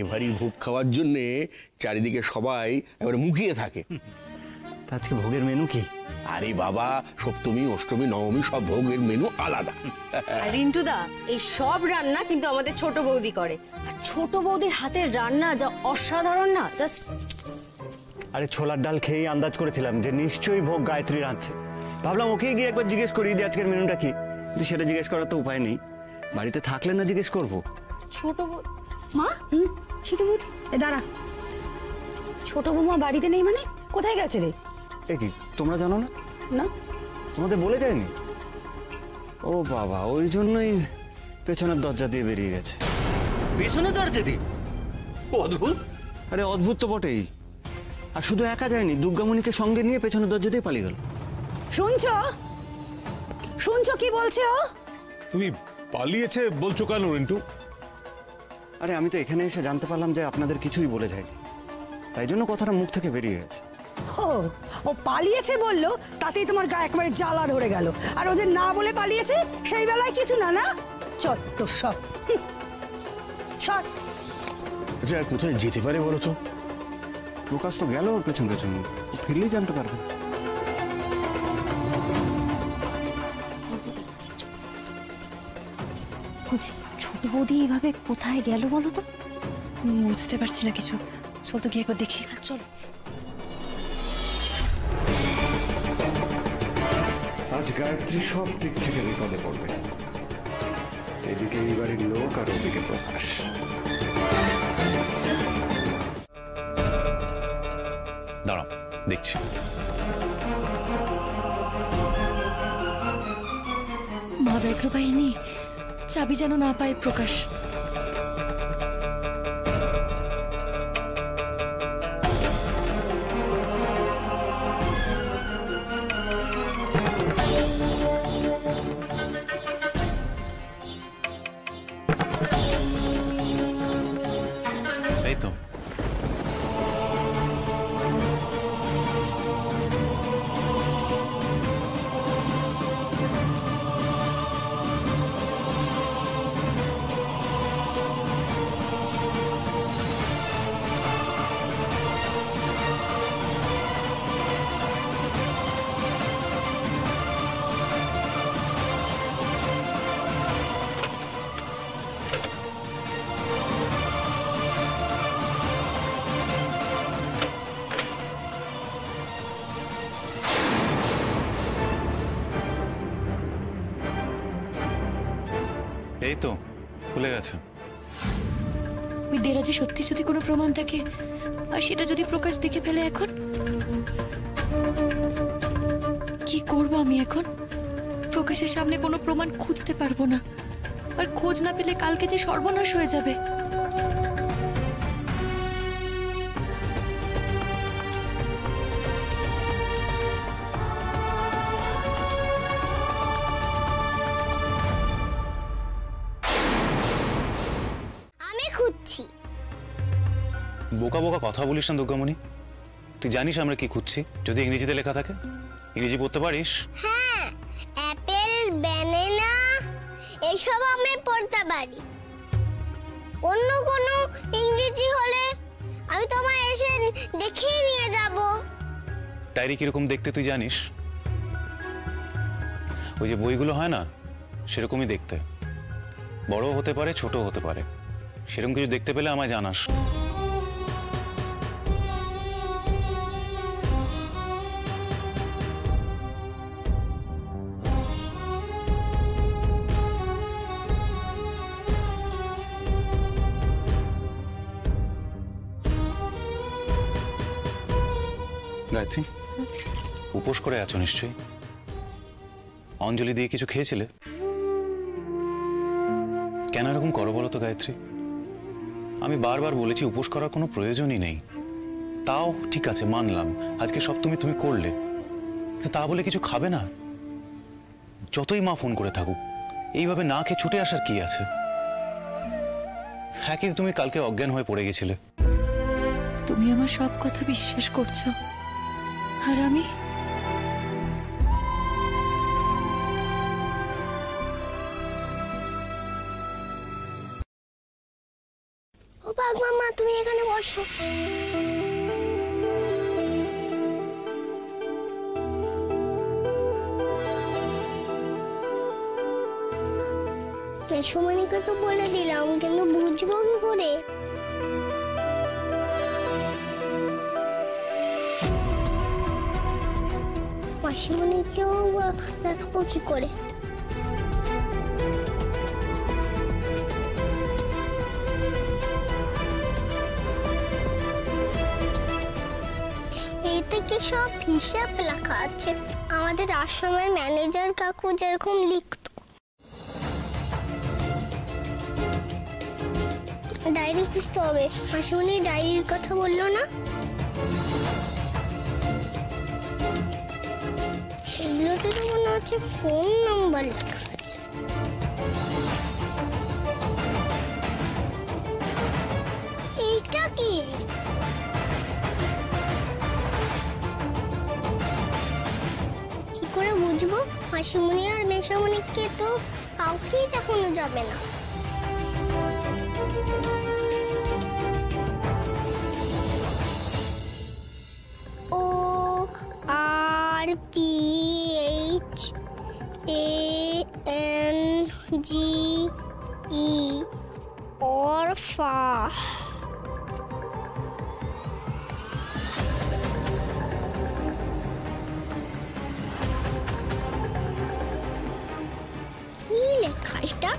এবারই ভোগ খাওয়ার জন্যে চারিদিকে সবাই এবারে মুখিয়ে থাকে। আজকে ভোগের মেনু কি? আরে বাবা, সপ্তমী অষ্টমী নবমী সব ভোগের মেনু আলাদা। রিন্টুদা, এই সব রান্না কিন্তু আমাদের ছোট বৌদি করে, আর ছোট বৌদির হাতের রান্না যা অসাধারণ না, জাস্ট। আরে ছোলার ডাল খেয়েই আন্দাজ করেছিলাম যে নিশ্চয়ই ভোগ গায়ত্রী রাঁধছে। ভাবলাম ওকে গিয়ে একবার জিজ্ঞেস করি যে আজকের মেনুটা কি, কিন্তু সেটা জিজ্ঞেস করার তো উপায় নেই। বাড়িতে থাকলে না জিজ্ঞেস করবো। ছোট বৌদি মা, ছোট বৌদি দাঁড়া, ছোট বৌমা বাড়িতে নেই মানে? কোথায় গেছে রে? এ কি তোমরা জানো না? না, তোমাদের বলে যায়নি? ও বাবা, ওই জন্যই পেছনের দরজা দিয়ে বেরিয়ে গেছে। পেছনের দরজা দিয়ে? অদ্ভুত। আরে অদ্ভুত তো বটেই। আর শুধু একা যায়নি, দুর্গামণিকে সঙ্গে নিয়ে পেছনের দরজা দিয়ে পালিয়ে গেল। শুনছো? শুনছো কি বলছে ও? তুমি পালিয়েছে বলছো কেন রিন্টু? আরে আমি তো এখানে এসে জানতে পারলাম যে আপনাদের কিছুই বলে যায়নি, তাই জন্য কথাটা মুখ থেকে বেরিয়ে গেছে। ও পালিয়েছে বললো, তাতেই তোমার গা একবারে জ্বালা ধরে গেল। আর ও যে না বলে পালিয়েছে সেই বেলায় কিছু না, না চত্ব সব। আচ্ছা, কোথায় যেতে পারে বলো তো? প্রকাশ তো গেল ওর পেছন পেছন, ফিরলেই জানতে পারবে। ছোট বৌদি এইভাবে কোথায় গেল বলো তো? বুঝতে পারছি না কিছু। চল তো গিয়ে একবার দেখি। চলো। আজ গায়ত্রী সব দিক থেকে বিপদে পড়বে। এদিকে এই বাড়ির লোক আর ওদিকে প্রকাশ। দাঁড়াও, দেখছি। মা ব্যাঘ্র বাহিনী, চাবি যেন না পায় প্রকাশ। এই তো। এই তো খুলে গেছে। ওই দেরাজে সত্যি যদি কোনো প্রমাণ থাকে, আর সেটা যদি প্রকাশ দেখে ফেলে, এখন কি করব আমি? এখন প্রকাশের সামনে কোনো প্রমাণ খুঁজতে পারবো না, আর খোঁজ না পেলে কালকে যে সর্বনাশ হয়ে যাবে। বোকা বোকা কথা বলিস না দুর্গামণি। তুই জানিস আমরা কি খুঁজছি? যদি ইংরেজিতে লেখা থাকে, ইংরেজি পড়তে পারিস? হ্যাঁ, অ্যাপেল, ব্যানানা এইসব আমি পড়তে পারি। অন্য কোনো ইংরেজি হলে আমি তোমায় এসে দেখিয়ে নিয়ে যাব। ডায়েরি কিরকম দেখতে তুই জানিস? ওই যে বইগুলো হয় না, সেরকমই দেখতে। বড় হতে পারে, ছোট হতে পারে। সেরকম কিছু দেখতে পেলে আমায় জানাস। গায়ত্রী, উপোস করে আছো নিশ্চয়ই। অঞ্জলি দিয়ে কিছু খেয়েছিলে? কেন এরকম করো বলো তো গায়ত্রী? আমি বারবার বলেছি উপোস করার কোনো প্রয়োজনই নেই। তাও ঠিক আছে, মানলাম আজকে সপ্তমী তুমি করলে, তো তা বলে কিছু খাবে না? যতই মা ফোন করে থাকুক, এইভাবে না খেয়ে ছুটে আসার কি আছে? হ্যাঁ, কিন্তু তুমি কালকে অজ্ঞান হয়ে পড়ে গেছিলে। তুমি আমার সব কথা বিশ্বাস করছো, আর আমি ও বাঘ মামা, তুমি এখানে বসো। মেসোমণিকে তো বলে দিলাম, কিন্তু বুঝবো কি করে? মাসিমণিকেও দেখাবো কি করে? এইটা কি সব হিসাব লেখা আছে? আমাদের আশ্রমের ম্যানেজার কাকু যেরকম লিখতো। ডায়েরি খুঁজতে হবে। মাসিমণি ডায়েরির কথা বললো না? এগুলোতে তো মনে হচ্ছে ফোন নাম্বার লেখা আছে। এইটা কি? কি করে বুঝবো? মাসিমণি আর মেসোমণিকে তো কাউকেই দেখানো যাবে না। PHANGE orpha। কি লেখা এটা?